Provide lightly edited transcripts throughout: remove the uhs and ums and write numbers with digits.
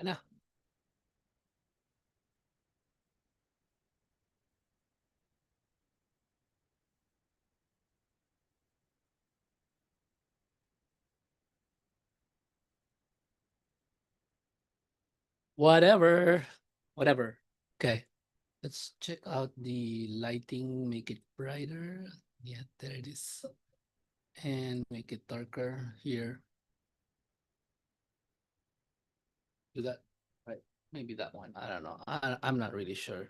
Ano? Whatever. Whatever. Okay. Let's check out the lighting, make it brighter. Yeah, there it is. And make it darker here. Do that. Right. Maybe that one. I don't know. I'm not really sure.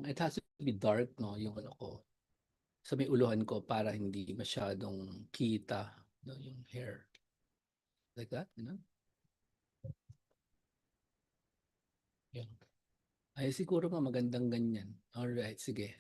It has to be dark, no? Yung ano ko. Sa may uluhan ko para hindi masyadong kita, no, yung hair. Like that, you know? Yan. Ay, siguro nga magandang ganyan. Alright, sige.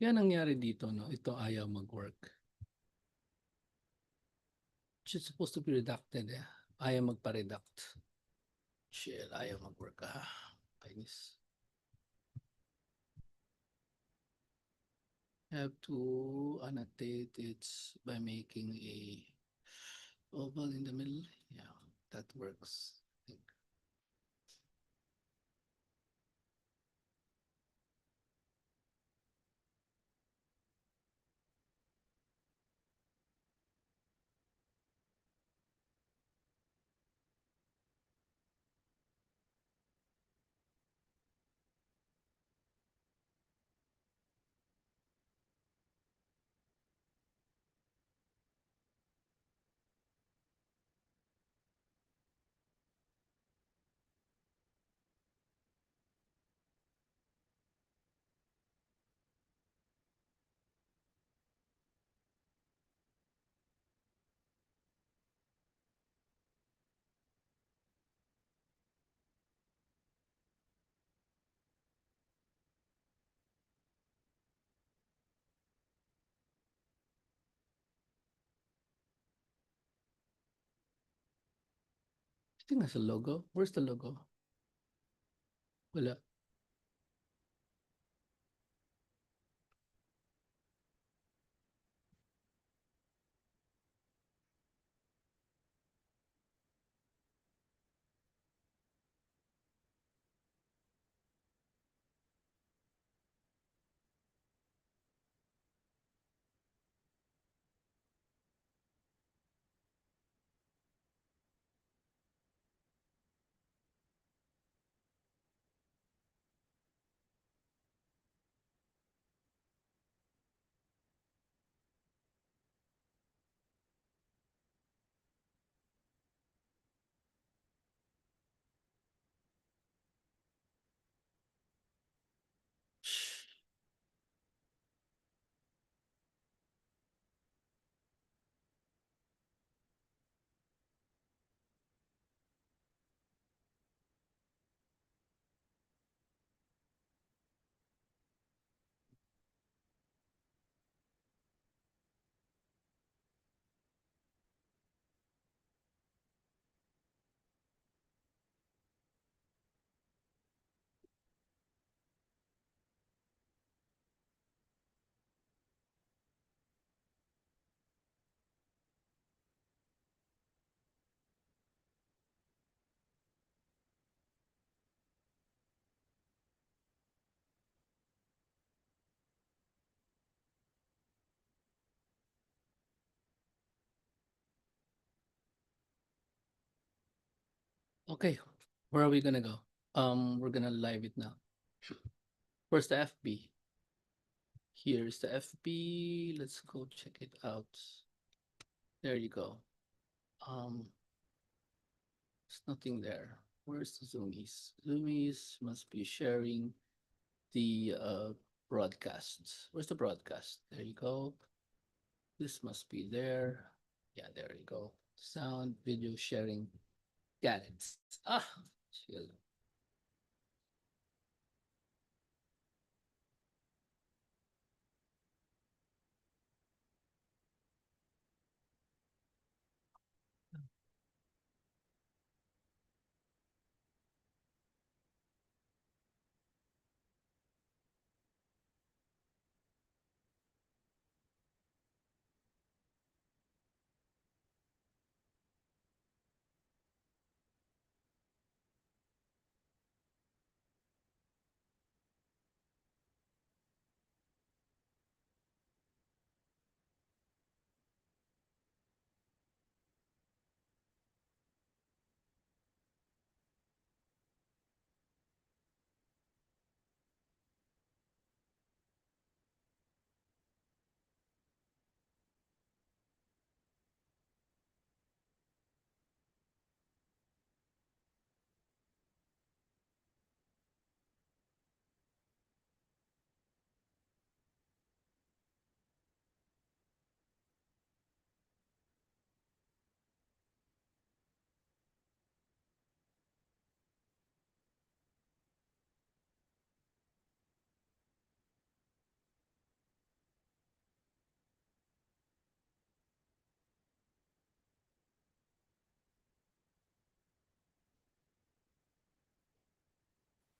Yan nangyari dito, no? Ito ayaw mag-work. It's supposed to be redacted, eh. Ayaw magpa-redact. Shit, ayaw mag-work, ah. Kainis. Have to annotate it by making a oval in the middle. Yeah, that works. I think. I think that's a logo. Where's the logo? Wala. Okay, where are we gonna go? We're gonna live it now. Where's the FB? Here's the FB. Let's go check it out. There you go. Um, there's nothing there. Where's the zoomies? Zoomies must be sharing the broadcast. Where's the broadcast? There you go. This must be there. Yeah, there you go. Sound, video sharing. Got it. Ah, chill.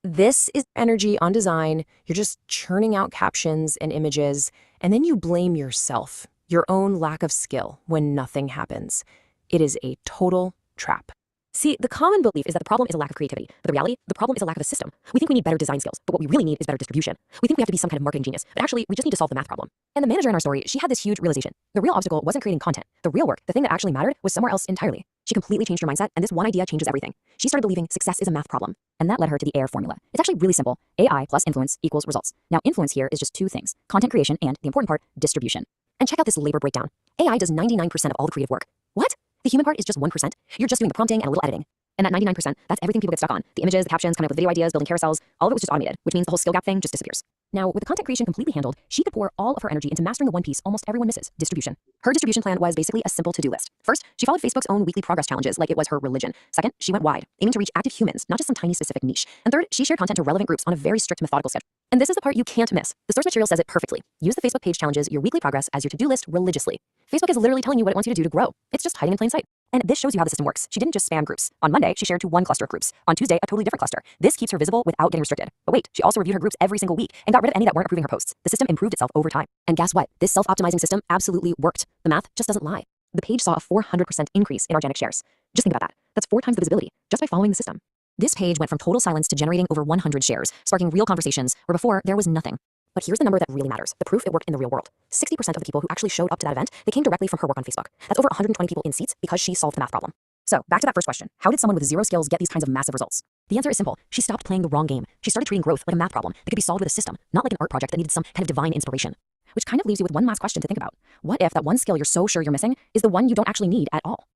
This is energy on design. You're just churning out captions and images, and then you blame yourself, your own lack of skill, when nothing happens. It is a total trap. See, the common belief is that the problem is a lack of creativity, but the reality, the problem is a lack of a system. We think we need better design skills, but what we really need is better distribution. We think we have to be some kind of marketing genius, but actually, we just need to solve the math problem. And the manager in our story, she had this huge realization. The real obstacle wasn't creating content. The real work, the thing that actually mattered, was somewhere else entirely. She completely changed her mindset, and this one idea changes everything. She started believing success is a math problem, and that led her to the AIR formula. It's actually really simple. AI plus influence equals results. Now, influence here is just two things: content creation and, the important part, distribution. And check out this labor breakdown. AI does 99% of all the creative work. What? The human part is just 1%? You're just doing the prompting and a little editing. And that 99%, that's everything people get stuck on. The images, the captions, coming up with video ideas, building carousels, all of it was just automated, which means the whole skill gap thing just disappears. Now, with the content creation completely handled, she could pour all of her energy into mastering the one piece almost everyone misses: distribution. Her distribution plan was basically a simple to-do list. First, she followed Facebook's own weekly progress challenges like it was her religion. Second, she went wide, aiming to reach active humans, not just some tiny specific niche. And third, she shared content to relevant groups on a very strict methodical schedule. And this is the part you can't miss. The source material says it perfectly. Use the Facebook page challenges, your weekly progress, as your to-do list religiously. Facebook is literally telling you what it wants you to do to grow. It's just hiding in plain sight. And this shows you how the system works. She didn't just spam groups. On Monday, she shared to one cluster of groups. On Tuesday, a totally different cluster. This keeps her visible without getting restricted. But wait, she also reviewed her groups every single week and got rid of any that weren't approving her posts. The system improved itself over time. And guess what? This self-optimizing system absolutely worked. The math just doesn't lie. The page saw a 400% increase in organic shares. Just think about that. That's 4 times the visibility, just by following the system. This page went from total silence to generating over 100 shares, sparking real conversations where before there was nothing. But here's the number that really matters, the proof it worked in the real world. 60% of the people who actually showed up to that event, they came directly from her work on Facebook. That's over 120 people in seats because she solved the math problem. So, back to that first question. How did someone with zero skills get these kinds of massive results? The answer is simple. She stopped playing the wrong game. She started treating growth like a math problem that could be solved with a system, not like an art project that needed some kind of divine inspiration. Which kind of leaves you with one last question to think about. What if that one skill you're so sure you're missing is the one you don't actually need at all?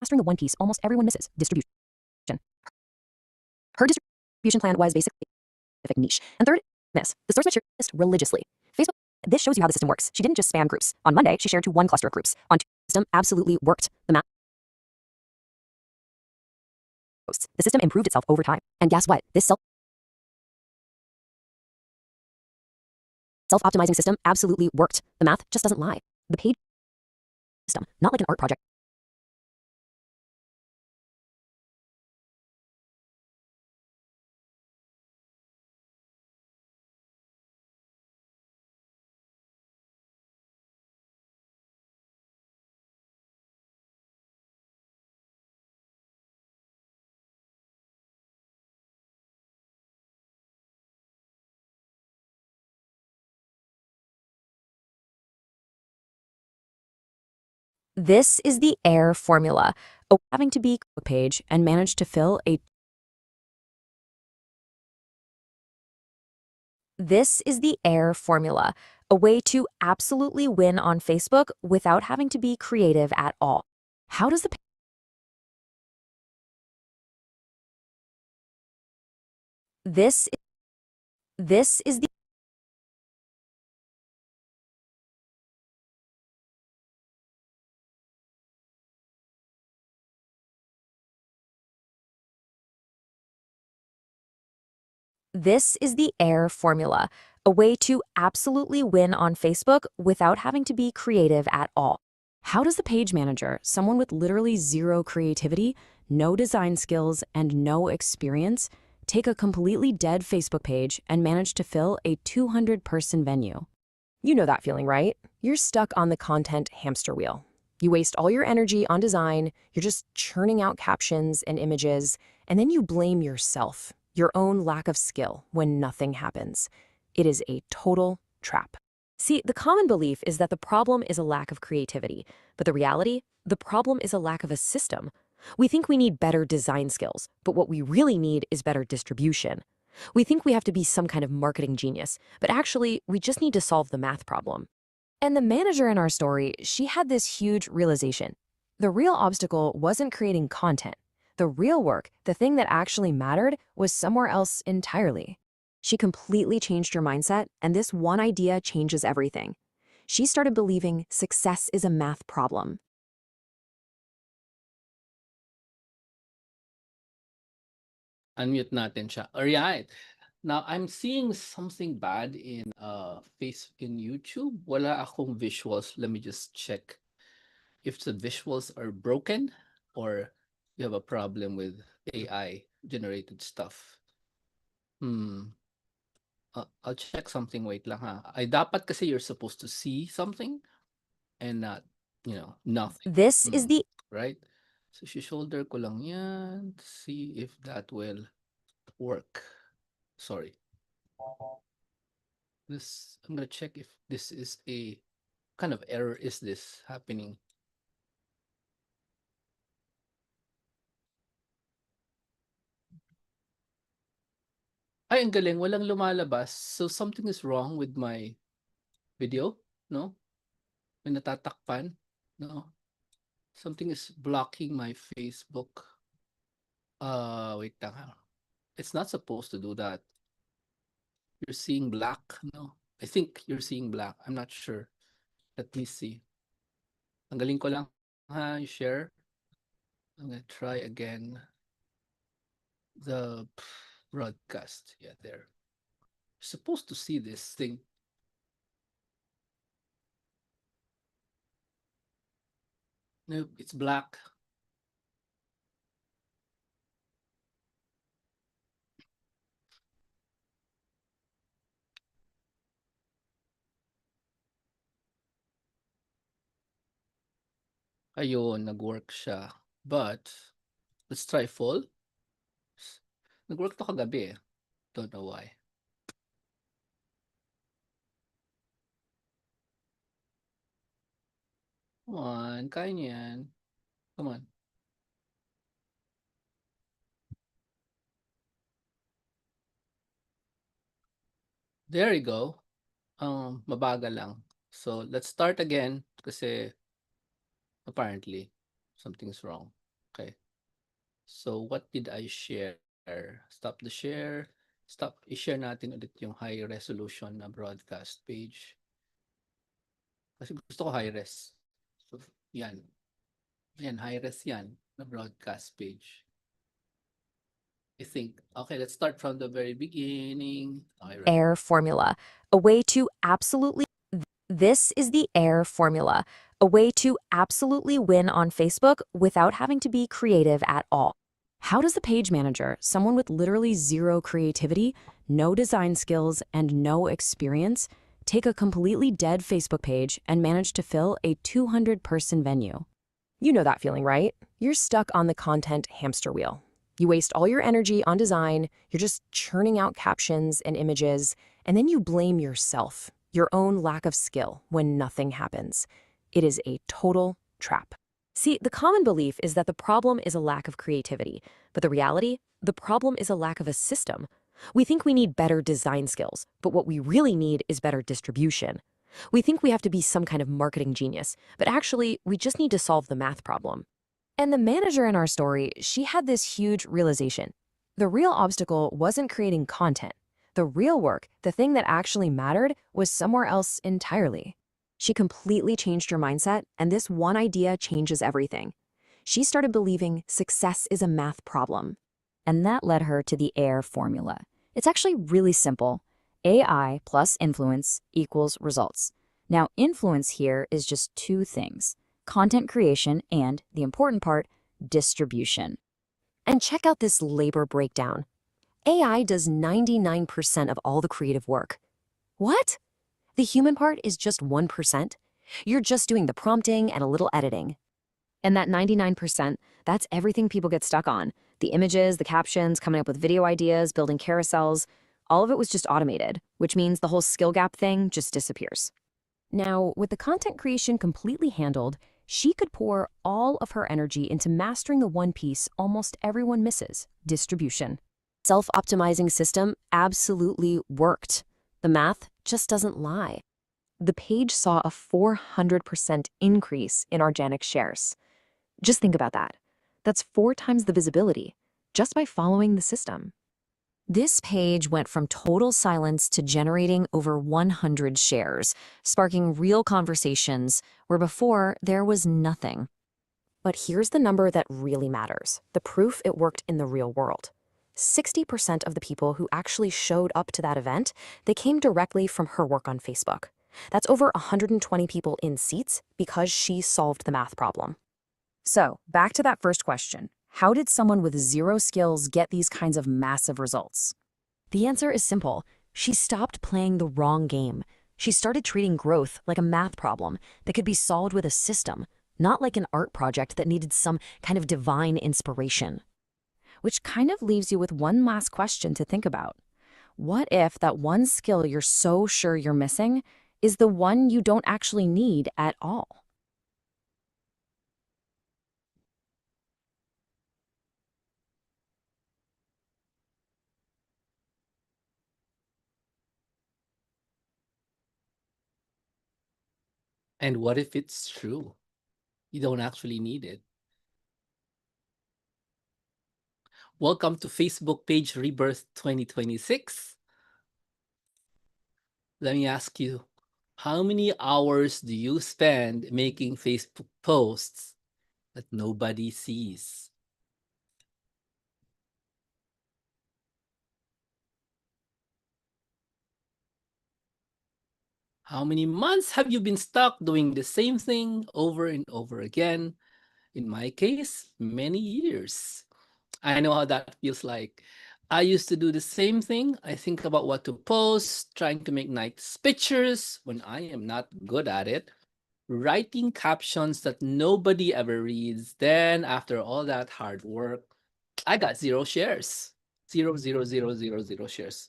Mastering the one piece almost everyone misses: distribution. Her distribution plan was basically a specific niche. And third, miss. The source material list religiously. Facebook, this shows you how the system works. She didn't just spam groups. On Monday, she shared to one cluster of groups. On Tuesday, the system absolutely worked. The math posts. The system improved itself over time. And guess what? This self-optimizing system absolutely worked. The math just doesn't lie. The page system, not like an art project. This is the AIR formula, having to be page and manage to fill a This is the AIR formula, a way to absolutely win on Facebook without having to be creative at all. How does the This this is the This is the AIR formula, a way to absolutely win on Facebook without having to be creative at all. How does the page manager, someone with literally zero creativity, no design skills, and no experience, take a completely dead Facebook page and manage to fill a 200-person venue? You know that feeling, right? You're stuck on the content hamster wheel. You waste all your energy on design, you're just churning out captions and images, and then you blame yourself, your own lack of skill, when nothing happens. It is a total trap. See, the common belief is that the problem is a lack of creativity, but the reality, the problem is a lack of a system. We think we need better design skills, but what we really need is better distribution. We think we have to be some kind of marketing genius, but actually, we just need to solve the math problem. And the manager in our story, she had this huge realization. The real obstacle wasn't creating content. The real work, the thing that actually mattered, was somewhere else entirely. She completely changed her mindset, and this one idea changes everything. She started believing success is a math problem. Unmute natin siya. Alright. Now, I'm seeing something bad in in YouTube. Wala akong visuals. Let me just check if the visuals are broken or you have a problem with AI generated stuff. I'll check something. Wait lang ha. Ay dapat kasi you're supposed to see something and not, nothing. This is the Right? So shoulder ko lang yan. See if that will work. Sorry. I'm gonna check if this is a kind of error is this happening. Ay, ang galing. Walang lumalabas. So something is wrong with my video, no? May natatakpan, no? Something is blocking my Facebook. Wait lang ha. It's not supposed to do that. You're seeing black, no? I think you're seeing black. I'm not sure. Let me see. Tanggalin ko lang ha, share. I'm gonna try again. The broadcast. Yeah, there. You're supposed to see this thing. Nope, it's black. Ayun, nag-work siya. But, let's try full. Nag-work to kagabi eh. Don't know why. Come on, kaya niya yan. Come on. There you go. Mabagal lang. So, let's start again kasi apparently something's wrong. Okay. So, what did I share? Stop the share. Stop. I-share natin ulit yung high resolution na broadcast page. Kasi gusto ko high res. So, yan. Yan, high res yan na broadcast page. I think. Okay, let's start from the very beginning. Okay, right. AIR formula, a way to absolutely This is the AIR formula, a way to absolutely win on Facebook without having to be creative at all. How does the page manager, someone with literally zero creativity, no design skills, and no experience, take a completely dead Facebook page and manage to fill a 200-person venue? You know that feeling, right? You're stuck on the content hamster wheel. You waste all your energy on design, you're just churning out captions and images, and then you blame yourself, your own lack of skill, when nothing happens. It is a total trap. See, the common belief is that the problem is a lack of creativity, but the reality, the problem is a lack of a system. We think we need better design skills, but what we really need is better distribution. We think we have to be some kind of marketing genius, but actually, we just need to solve the math problem. And the manager in our story, she had this huge realization. The real obstacle wasn't creating content. The real work, the thing that actually mattered, was somewhere else entirely. She completely changed her mindset, and this one idea changes everything. She started believing success is a math problem. And that led her to the AIR formula. It's actually really simple. AI plus influence equals results. Now, influence here is just two things: content creation and, the important part, distribution. And check out this labor breakdown. AI does 99% of all the creative work. What? The human part is just 1%? You're just doing the prompting and a little editing. And that 99%, that's everything people get stuck on. The images, the captions, coming up with video ideas, building carousels, all of it was just automated, which means the whole skill gap thing just disappears. Now, with the content creation completely handled, she could pour all of her energy into mastering the one piece almost everyone misses: distribution. Self-optimizing system absolutely worked. The math just doesn't lie. The page saw a 400% increase in organic shares. Just think about that. That's 4 times the visibility, just by following the system. This page went from total silence to generating over 100 shares, sparking real conversations where before there was nothing. But here's the number that really matters, the proof it worked in the real world. 60% of the people who actually showed up to that event, they came directly from her work on Facebook. That's over 120 people in seats because she solved the math problem. So, back to that first question. How did someone with 0 skills get these kinds of massive results? The answer is simple. She stopped playing the wrong game. She started treating growth like a math problem that could be solved with a system, not like an art project that needed some kind of divine inspiration. Which kind of leaves you with one last question to think about. What if that one skill you're so sure you're missing is the one you don't actually need at all? And what if it's true? You don't actually need it. Welcome to Facebook Page Rebirth 2026. Let me ask you, how many hours do you spend making Facebook posts that nobody sees? How many months have you been stuck doing the same thing over and over again? In my case, many years. I know how that feels like. I used to do the same thing. I think about what to post, trying to make nice pictures when I am not good at it, writing captions that nobody ever reads. Then, after all that hard work, I got 0 shares. 0, 0, 0, 0, 0 shares.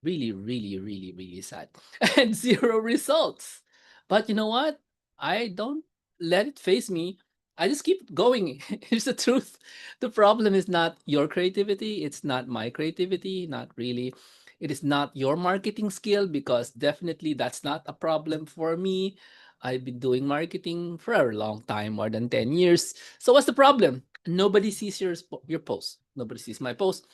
Really, really, really, really sad. And 0 results. But you know what? I don't let it phase me. I just keep going. Here's the truth. The problem is not your creativity. It's not my creativity. Not really. It is not your marketing skill, because definitely that's not a problem for me. I've been doing marketing for a long time, more than 10 years. So what's the problem? Nobody sees your post. Nobody sees my post,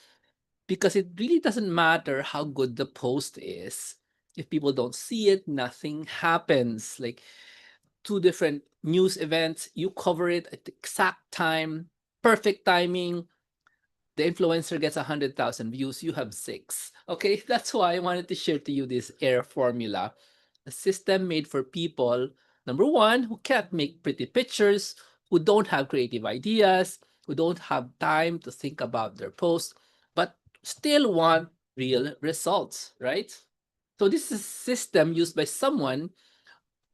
because it really doesn't matter how good the post is. If people don't see it, nothing happens. Like 2 different news events, you cover it at the exact time, perfect timing. The influencer gets 100,000 views, you have 6. Okay, that's why I wanted to share to you this AIR formula, a system made for people, number one, who can't make pretty pictures, who don't have creative ideas, who don't have time to think about their post, but still want real results, right? So this is a system used by someone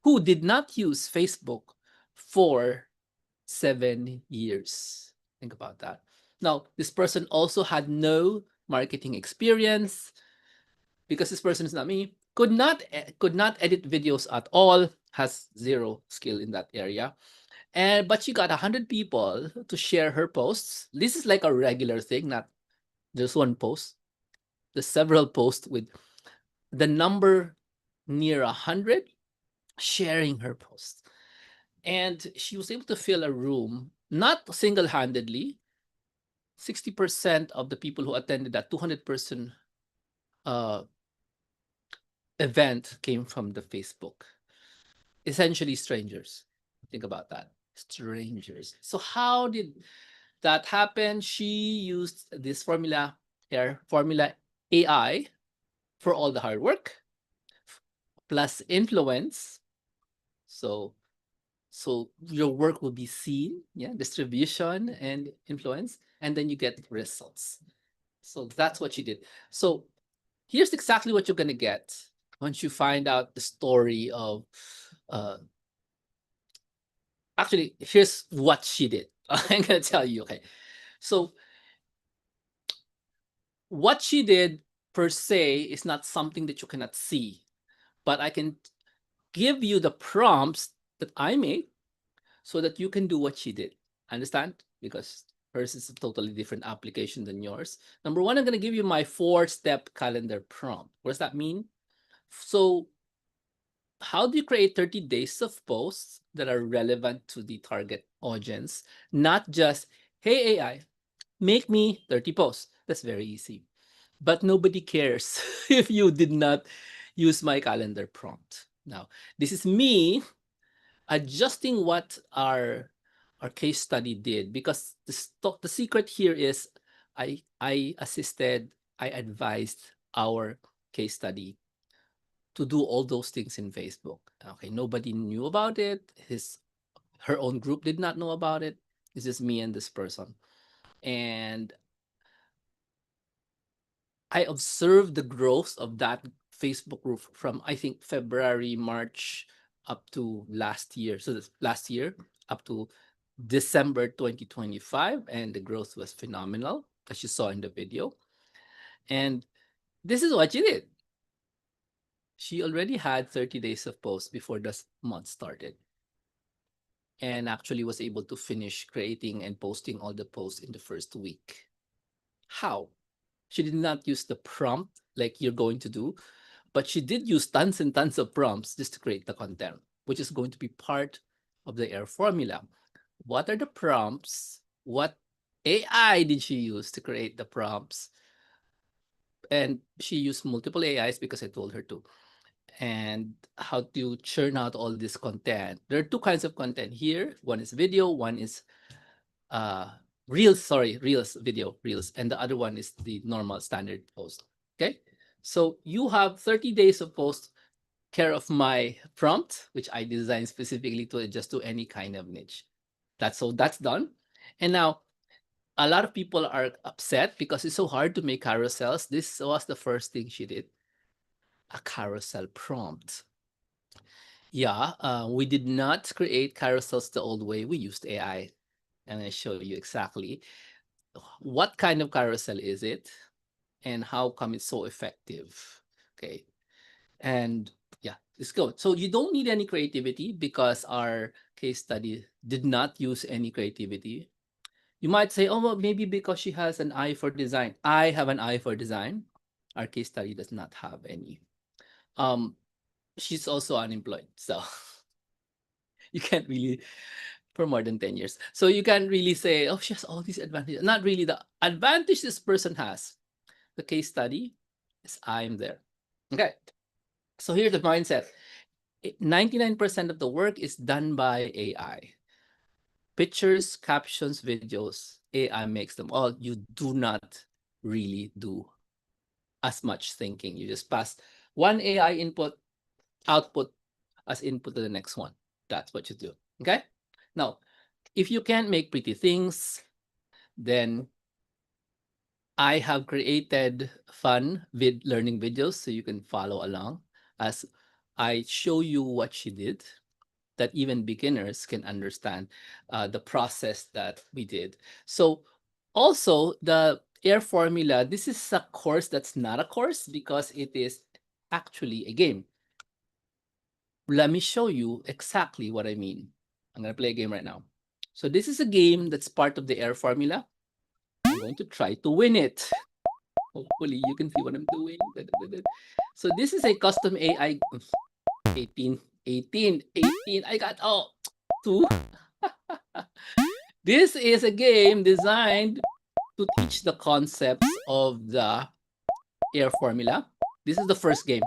who did not use Facebook for 7 years. Think about that. Now, this person also had no marketing experience, because this person is not me. Could not edit videos at all, has 0 skill in that area, And but she got 100 people to share her posts. This is like a regular thing, not just one post. There's several posts with the number near 100 sharing her posts. And she was able to fill a room, not single-handedly. 60% of the people who attended that 200-person uh, event came from the Facebook. Essentially strangers. Think about that. Strangers. So how did that happen? She used this formula here, formula AI, for all the hard work plus influence. So your work will be seen, yeah, distribution and influence, and then you get results. So that's what she did. So here's exactly what you're gonna get once you find out the story of uh actually here's what she did. I'm gonna tell you, okay. So what she did per se is not something that you cannot see, but I can give you the prompts that I made so that you can do what she did. Understand? Because hers is a totally different application than yours. Number one, I'm going to give you my 4-step calendar prompt. What does that mean? So, how do you create 30 days of posts that are relevant to the target audience? Not just, hey, AI, make me 30 posts. That's very easy. But nobody cares if you did not use my calendar prompt. Now, this is me adjusting what our case study did, because the secret here is I assisted, I advised our case study to do all those things in Facebook. Okay, nobody knew about it. Her own group did not know about it. It's just me and this person. And I observed the growth of that Facebook group from, I think, February, March up to last year. So this last year up to December 2025, and the growth was phenomenal, as you saw in the video. And this is what she did. She already had 30 days of posts before this month started, and actually was able to finish creating and posting all the posts in the first week. How? She did not use the prompt like you're going to do, but she did use tons and tons of prompts just to create the content, which is going to be part of the AIR formula. What are the prompts? What AI did she use to create the prompts? And she used multiple AIs because I told her to. And how to churn out all this content. There are two kinds of content here. One is video, one is uh reels, video, reels, and the other one is the normal standard post. Okay. So you have 30 days of post care of my prompt, which I designed specifically to adjust to any kind of niche. That's done. And now a lot of people are upset because it's so hard to make carousels. This was the first thing she did, a carousel prompt. Yeah, we did not create carousels the old way. We used AI. And I show you exactly what kind of carousel is it and how come it's so effective. Okay. And yeah, let's go. So you don't need any creativity because our case study did not use any creativity. You might say, oh, well, maybe because she has an eye for design. I have an eye for design. Our case study does not have any. Um, she's also unemployed, so you can't really, for more than 10 years. So you can't really say, oh, she has all these advantages. Not really. The advantage this person has, the case study, is I'm there. Okay. So here's the mindset. 99% of the work is done by AI. Pictures, captions, videos, AI makes them all. You do not really do as much thinking. You just pass one AI input, output as input to the next one. That's what you do. Okay. Now, if you can't make pretty things, then I have created fun learning videos so you can follow along as I show you what she did, that even beginners can understand the process that we did. So also the air formula, this is a course that's not a course because it is actually a game. Let me show you exactly what I mean. I'm gonna play a game right now. So this is a game that's part of the air formula. I'm going to try to win it. Hopefully you can see what I'm doing. So this is a custom AI 18, 18, 18. I got two. This is a game designed to teach the concepts of the air formula. This is the first game.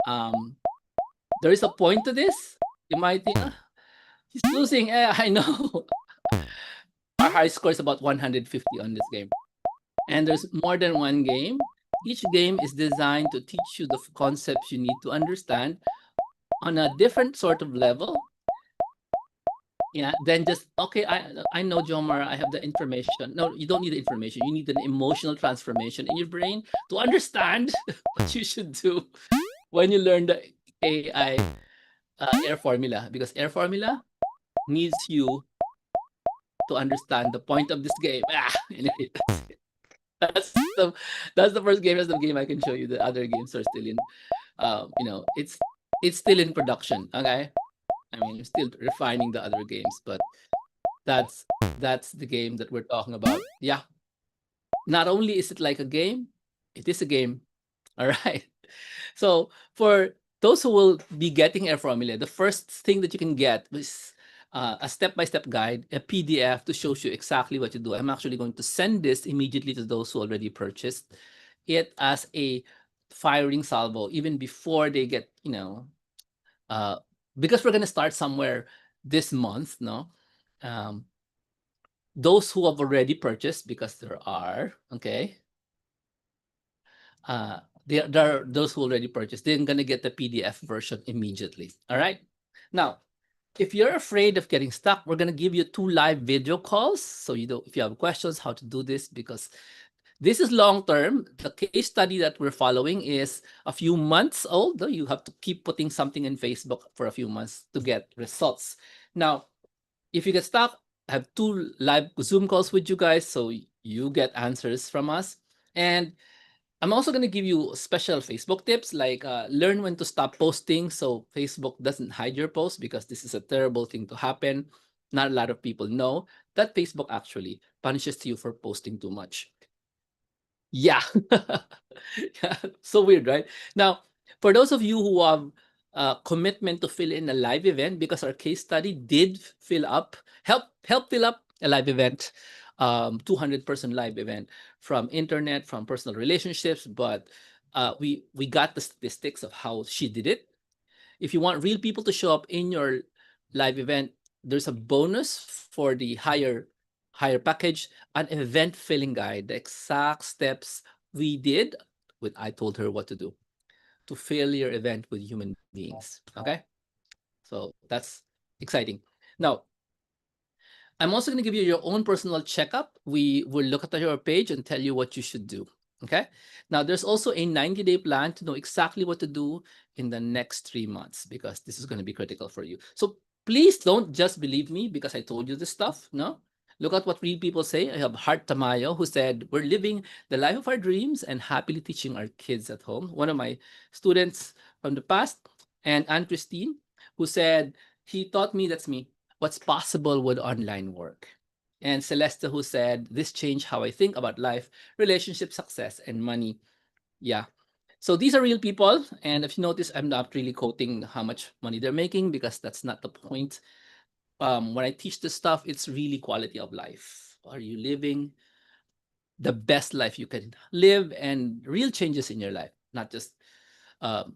There is a point to this. You might think, he's losing. I know. Our high score is about 150 on this game. And there's more than one game. Each game is designed to teach you the concepts you need to understand on a different sort of level. Yeah, then just okay. I know, Jomar. I have the information. No, you don't need the information. You need an emotional transformation in your brain to understand what you should do when you learn the AI air formula. Because air formula needs you to understand the point of this game. Anyway, that's the that's the first game. That's the game I can show you. The other games are still in, it's still in production. Okay, I mean, we're still refining the other games, but that's that's the game that we're talking about. Yeah, not only is it like a game, it is a game. All right. So for those who will be getting Air Formula, the first thing that you can get is a step-by-step guide, a PDF to show you exactly what to do. I'm actually going to send this immediately to those who already purchased it as a firing salvo, even before they get, because we're going to start somewhere this month, no? Um, those who have already purchased, because there are, okay, there are those who already purchased, they're going to get the PDF version immediately. All right. Now, if you're afraid of getting stuck, we're going to give you 2 live video calls. So if you have questions how to do this, because this is long term. The case study that we're following is a few months old. Though you have to keep putting something in Facebook for a few months to get results. Now, if you get stuck, I have 2 live Zoom calls with you guys, so you get answers from us. And I'm also going to give you special Facebook tips, like learn when to stop posting so Facebook doesn't hide your post, because this is a terrible thing to happen. Not a lot of people know that Facebook actually punishes you for posting too much. Yeah. Yeah. So weird, right? Now, for those of you who have commitment to fill in a live event, because our case study did help fill up a live event, 200-person live event from internet, from personal relationships, but we got the statistics of how she did it. If you want real people to show up in your live event, there's a bonus for the higher package, an event filling guide, the exact steps we did with I told her what to do to fill your event with human beings. Okay? So that's exciting. Now, I'm also going to give you your own personal checkup. We will look at your page and tell you what you should do. Okay. Now, there's also a 90-day plan to know exactly what to do in the next 3 months, because this is going to be critical for you. So please don't just believe me because I told you this stuff. No. Look at what real people say. I have Hart Tamayo, who said, "We're living the life of our dreams and happily teaching our kids at home." One of my students from the past. And Anne Christine, who said, "He taught me," that's me, "what's possible with online work." And Celeste, who said, "This changed how I think about life, relationship, success, and money." Yeah. So these are real people. And if you notice, I'm not really quoting how much money they're making, because that's not the point. When I teach this stuff, it's really quality of life. Are you living the best life you can live, and real changes in your life, not just um,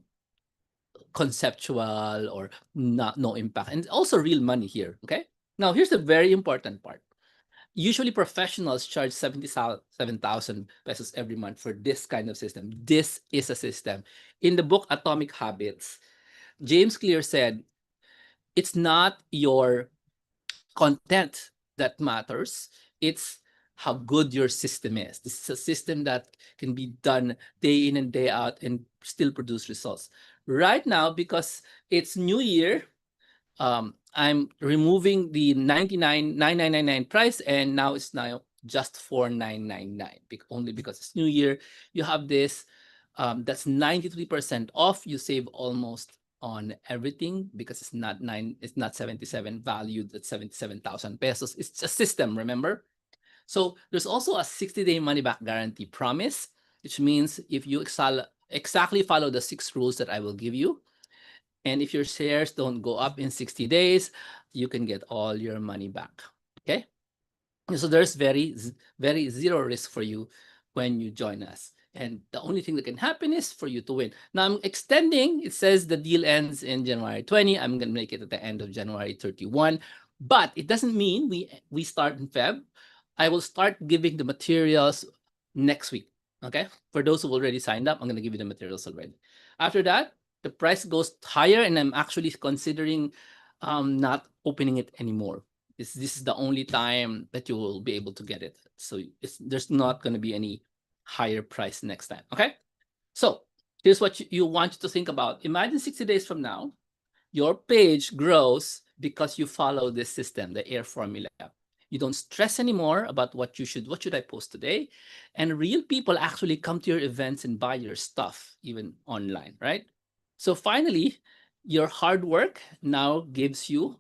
conceptual or not no impact, and also real money here. Okay. Now here's the very important part. Usually professionals charge 77,000 pesos every month for this kind of system. This is a system. In the book Atomic Habits, James Clear said, it's not your content that matters, it's how good your system is. This is a system that can be done day in and day out and still produce results. Right now, because it's new year, I'm removing the 99,999 price, and now it's now just 4,999, only because it's new year. You have this that's 93% off. You save almost on everything because it's not 77 valued at 77,000 pesos. It's a system, remember? So there's also a 60-day money back guarantee promise, which means if you exactly follow the 6 rules that I will give you, and if your shares don't go up in 60 days, you can get all your money back. Okay? So there's very zero risk for you when you join us. And the only thing that can happen is for you to win. Now I'm extending. It says the deal ends in January 20. I'm going to make it at the end of January 31. But it doesn't mean we start in Feb. I will start giving the materials next week. Okay? For those who already signed up, I'm going to give you the materials already. After that, the price goes higher, and I'm actually considering not opening it anymore. This is the only time that you will be able to get it. So there's not going to be any higher price next time. Okay. So here's what you want to think about. Imagine 60 days from now, your page grows because you follow this system, the AIR formula. You don't stress anymore about what should I post today? And real people actually come to your events and buy your stuff, even online, right? So finally, your hard work now gives you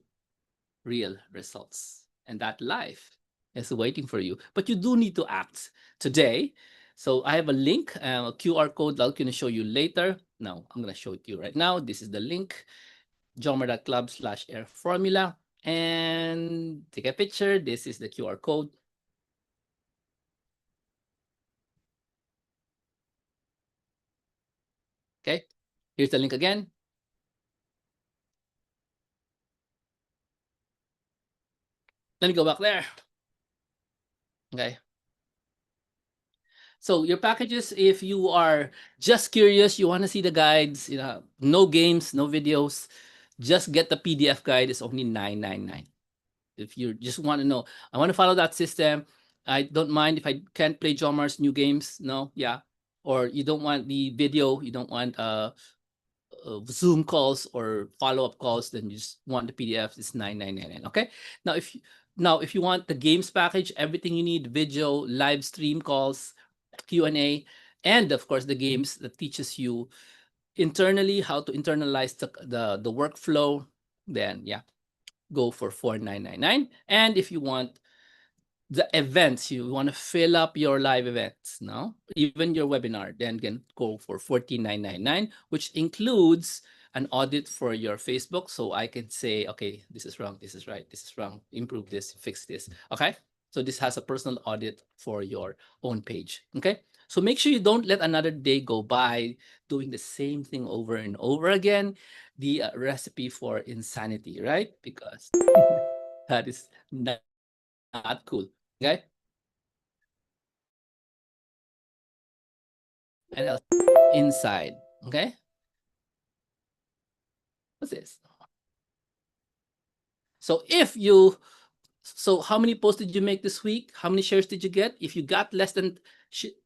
real results. And that life is waiting for you. But you do need to act today. So I have a link, a QR code that I'm going to show you later. Now, I'm going to show it to you right now. This is the link, jomar.club/air formula. And take a picture. This is the QR code. Okay, here's the link again. Let me go back there. Okay. So your packages, if you are just curious, you want to see the guides, no games, no videos, just get the PDF guide. It's only $9.99. If you just want to know, I want to follow that system. I don't mind if I can't play Jomar's new games. No, yeah. Or you don't want the video, you don't want Zoom calls or follow-up calls, then you just want the PDF. It's $9.99. Okay. Now if you want the games package, everything you need: video, live stream calls, Q&A, and of course the games that teaches you internally how to internalize the workflow, then yeah, go for $4.999. And if you want the events, you want to fill up your live events, no, even your webinar, then can go for $14.999, which includes an audit for your Facebook, so I can say, okay, this is wrong, this is right, this is wrong, improve this, fix this. Okay, so this has a personal audit for your own page. Okay, so make sure you don't let another day go by doing the same thing over and over again. The recipe for insanity, right? Because that is not cool. Okay. And else inside. Okay. What's this? So how many posts did you make this week? How many shares did you get? If you got less than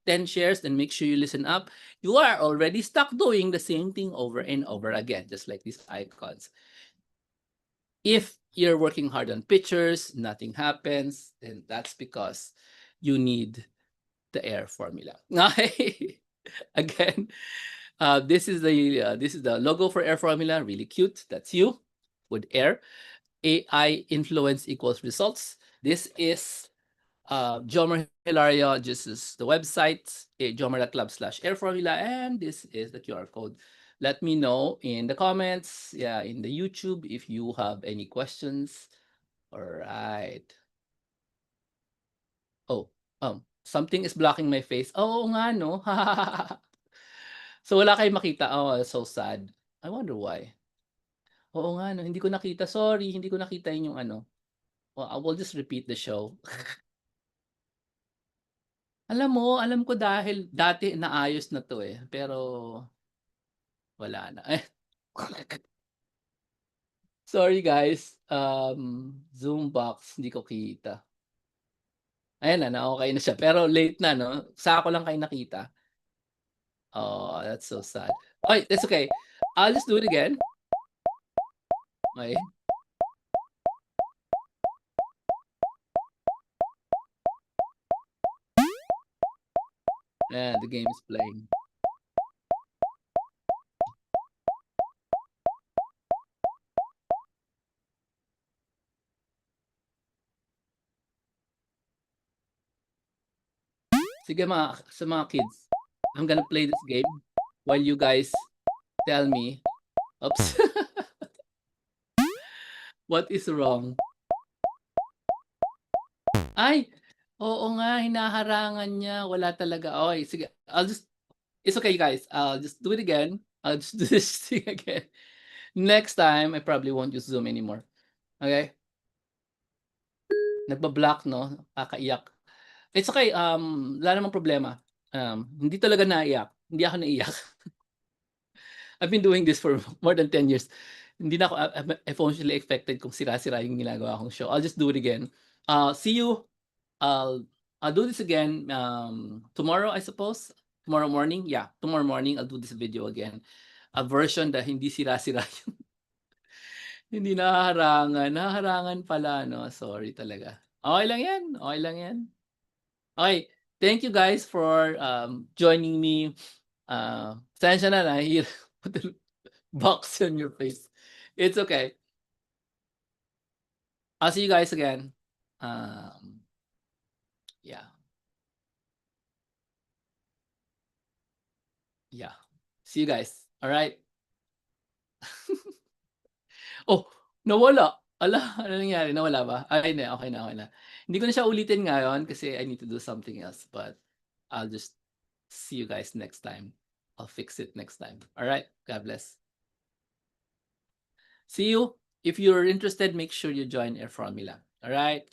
10 shares, then make sure you listen up. You are already stuck doing the same thing over and over again, just like these icons. If you're working hard on pictures, nothing happens, then that's because you need the AIR formula. Again, this is the logo for AIR formula. Really cute. That's you with AIR. AI influence equals results. This is Jomar Hilario. This is the website, jomar.club/air formula, and this is the QR code. Let me know in the comments, yeah, in the YouTube, if you have any questions. All right. Oh, something is blocking my face. Oo nga, no? So wala kayong makita. Oh, so sad. I wonder why. Oo nga, no? Hindi ko nakita. Sorry, hindi ko nakita yun yung ano. Well, I will just repeat the show. Alam ko dahil dati naayos na to eh. Pero wala na. Sorry guys. Zoom box, hindi ko kita. Ayan na okay na siya. Pero late na, no? Sa ako lang kayo nakita. Oh, that's so sad. Okay, that's okay. I'll just do it again. Okay. And the game is playing. Sige sa mga kids, I'm gonna play this game while you guys tell me, oops, what is wrong. Ay, oo nga, hinaharangan niya, wala talaga. Okay, sige, it's okay guys, I'll just do it again. I'll just do this thing again. Next time, I probably won't use Zoom anymore. Okay? Nagba-block 'no, nakakaiyak. It's okay, wala namang problema. Hindi talaga naiyak, hindi ako naiyak. I've been doing this for more than 10 years. Hindi na ako I fully expected kung sira-sira yung ginagawa kong show. I'll just do it again. See you. I'll I'll do this again tomorrow, I suppose. Tomorrow morning. Yeah, tomorrow morning I'll do this video again. A version na hindi sira-sira yung hindi nahaharangan. Nahaharangan pala, no? Sorry talaga. Okay lang yan. Okay lang yan. Okay. Thank you guys for joining me. Pasensya na nahihirap box on your face. It's okay. I'll see you guys again. Yeah. Yeah. See you guys. All right. Oh, nawala. Ala, ano nangyari? Nawala ba? Ay, hindi. Okay na, okay na. Hindi ko na siya ulitin ngayon kasi I need to do something else. But I'll just see you guys next time. I'll fix it next time. All right. God bless. See you. If you're interested, make sure you join Air Formula. All right.